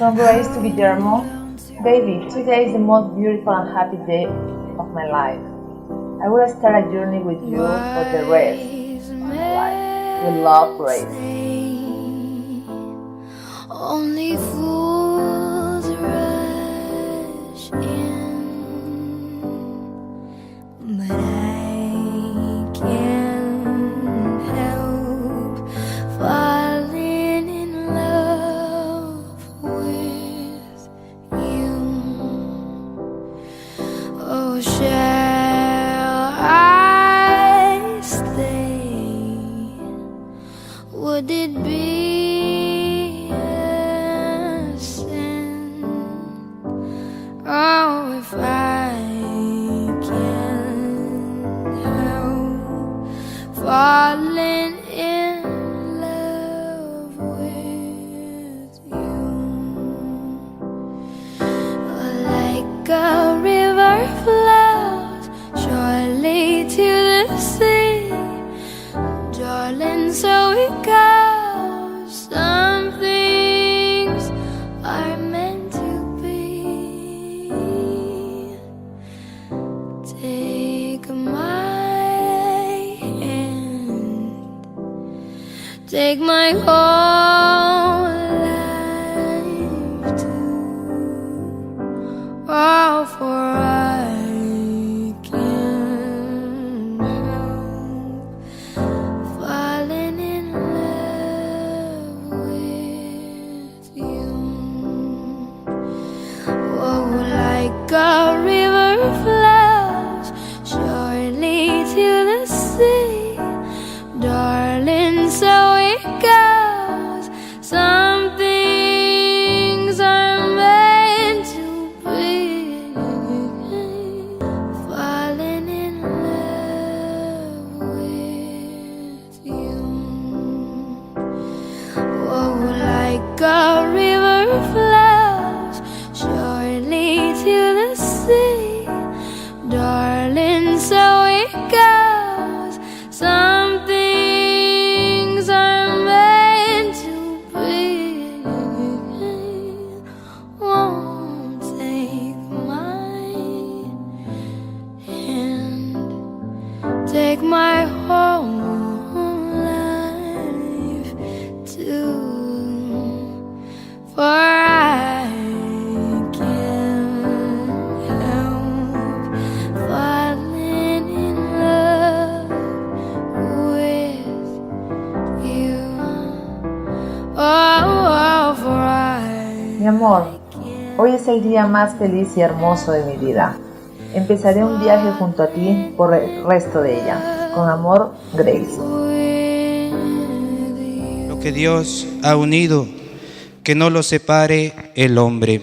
From Grace to Guillermo. Baby, today is the most beautiful and happy day of my life. I will start a journey with you for the rest of my life. We love Grace. Only fools rush in, but I can't help falling in love with you. Oh, shall I stay? Would it be if I can't help falling in love with you? Like a river flows surely to the sea, darling, so it goes. Some things are meant to be. Take my hand, take my whole life too. Oh, for I can't help falling in love with you. Oh, like a river flows surely to the sea, darling, so it goes. Some things are meant to be. Falling in love with you. Oh, like a river flows surely to the sea, darling, so it goes. Some things are meant to be. Won't take my hand, take my whole life too, for I can't help falling in love with you. Oh, for I Mi amor, hoy es el día más feliz y hermoso de mi vida. Empezaré un viaje junto a ti por el resto de ella. Con amor, Grace. Lo que Dios ha unido, que no lo separe el hombre.